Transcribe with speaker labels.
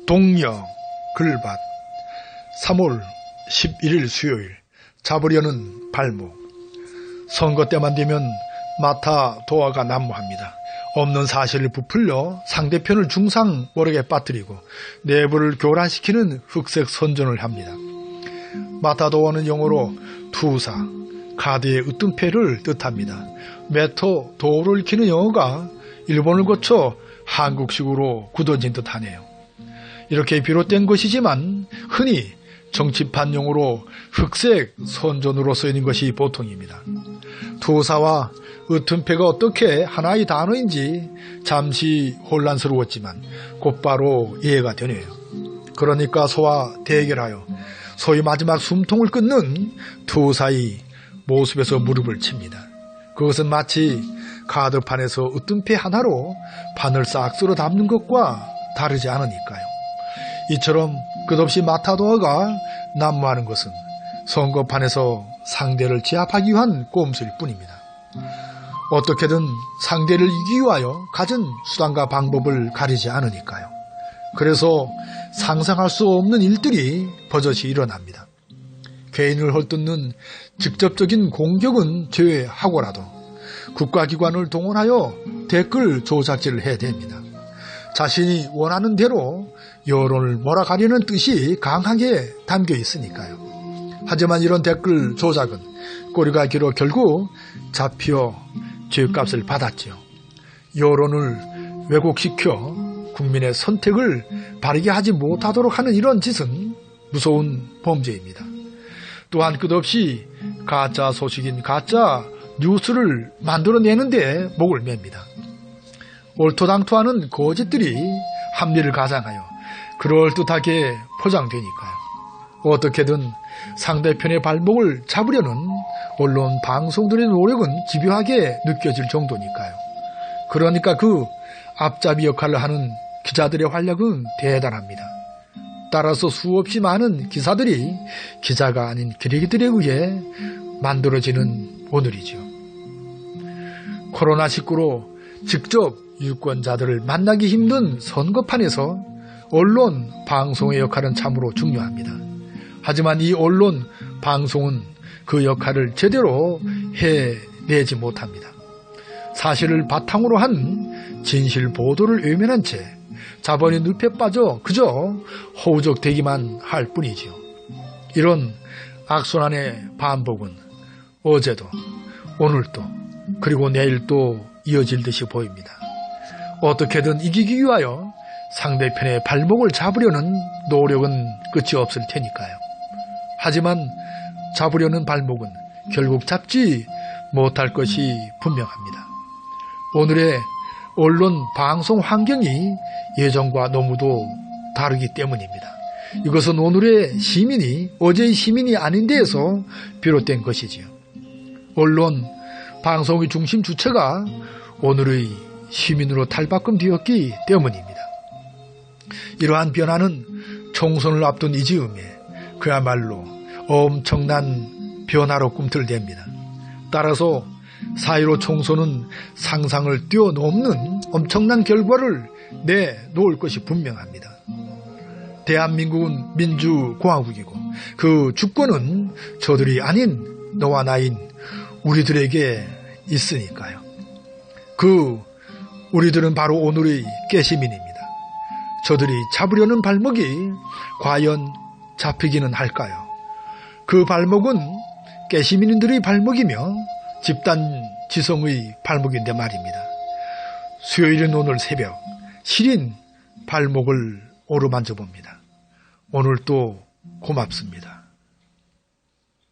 Speaker 1: 동력 글밭 3월 11일 수요일 잡으려는 발목. 선거 때만 되면 마타도아가 난무합니다. 없는 사실을 부풀려 상대편을 중상 모르게 빠뜨리고 내부를 교란시키는 흑색 선전을 합니다. 마타도아는 영어로 투사, 카드의 으뜸패를 뜻합니다. 메토 도를 익히는 영어가 일본을 거쳐 한국식으로 굳어진 듯하네요. 이렇게 비롯된 것이지만 흔히 정치판 용어로 흑색 선전으로 쓰이는 것이 보통입니다. 투사와 으뜸패가 어떻게 하나의 단어인지 잠시 혼란스러웠지만 곧바로 이해가 되네요. 그러니까 소와 대결하여 소의 마지막 숨통을 끊는 투사의 모습에서 무릎을 칩니다. 그것은 마치 카드판에서 으뜸패 하나로 판을 싹 쓸어 담는 것과 다르지 않으니까요. 이처럼 끝없이 마타도아가 난무하는 것은 선거판에서 상대를 제압하기 위한 꼼수일 뿐입니다. 어떻게든 상대를 이기기 위하여 가진 수단과 방법을 가리지 않으니까요. 그래서 상상할 수 없는 일들이 버젓이 일어납니다. 개인을 헐뜯는 직접적인 공격은 제외하고라도 국가기관을 동원하여 댓글 조작질을 해야 됩니다. 자신이 원하는 대로 여론을 몰아가려는 뜻이 강하게 담겨 있으니까요. 하지만 이런 댓글 조작은 꼬리가 길어 결국 잡혀 죄값을 받았지요. 여론을 왜곡시켜 국민의 선택을 바르게 하지 못하도록 하는 이런 짓은 무서운 범죄입니다. 또한 끝없이 가짜 소식인 가짜 뉴스를 만들어내는데 목을 맵니다. 옳토당토하는 거짓들이 합리를 가장하여 그럴듯하게 포장되니까요. 어떻게든 상대편의 발목을 잡으려는 언론 방송들의 노력은 집요하게 느껴질 정도니까요. 그러니까 그 앞잡이 역할을 하는 기자들의 활약은 대단합니다. 따라서 수없이 많은 기사들이 기자가 아닌 기레기들에 의해 만들어지는 오늘이죠. 코로나19로 직접 유권자들을 만나기 힘든 선거판에서 언론, 방송의 역할은 참으로 중요합니다. 하지만 이 언론, 방송은 그 역할을 제대로 해내지 못합니다. 사실을 바탕으로 한 진실 보도를 외면한 채 자본의 늪에 빠져 그저 허우적대기만 할 뿐이지요. 이런 악순환의 반복은 어제도, 오늘도, 그리고 내일도 이어질 듯이 보입니다. 어떻게든 이기기 위하여 상대편의 발목을 잡으려는 노력은 끝이 없을 테니까요. 하지만 잡으려는 발목은 결국 잡지 못할 것이 분명합니다. 오늘의 언론 방송 환경이 예전과 너무도 다르기 때문입니다. 이것은 오늘의 시민이 어제의 시민이 아닌 데에서 비롯된 것이지요. 언론, 방송의 중심 주체가 오늘의 시민으로 탈바꿈되었기 때문입니다. 이러한 변화는 총선을 앞둔 이 즈음에 그야말로 엄청난 변화로 꿈틀댑니다. 따라서 4.15 총선은 상상을 뛰어넘는 엄청난 결과를 내놓을 것이 분명합니다. 대한민국은 민주공화국이고 그 주권은 저들이 아닌 너와 나인 우리들에게 있으니까요. 우리들은 바로 오늘의 깨시민입니다. 저들이 잡으려는 발목이 과연 잡히기는 할까요? 그 발목은 깨시민들의 발목이며 집단 지성의 발목인데 말입니다. 수요일인 오늘 새벽 시린 발목을 오르만져 봅니다. 오늘도 고맙습니다.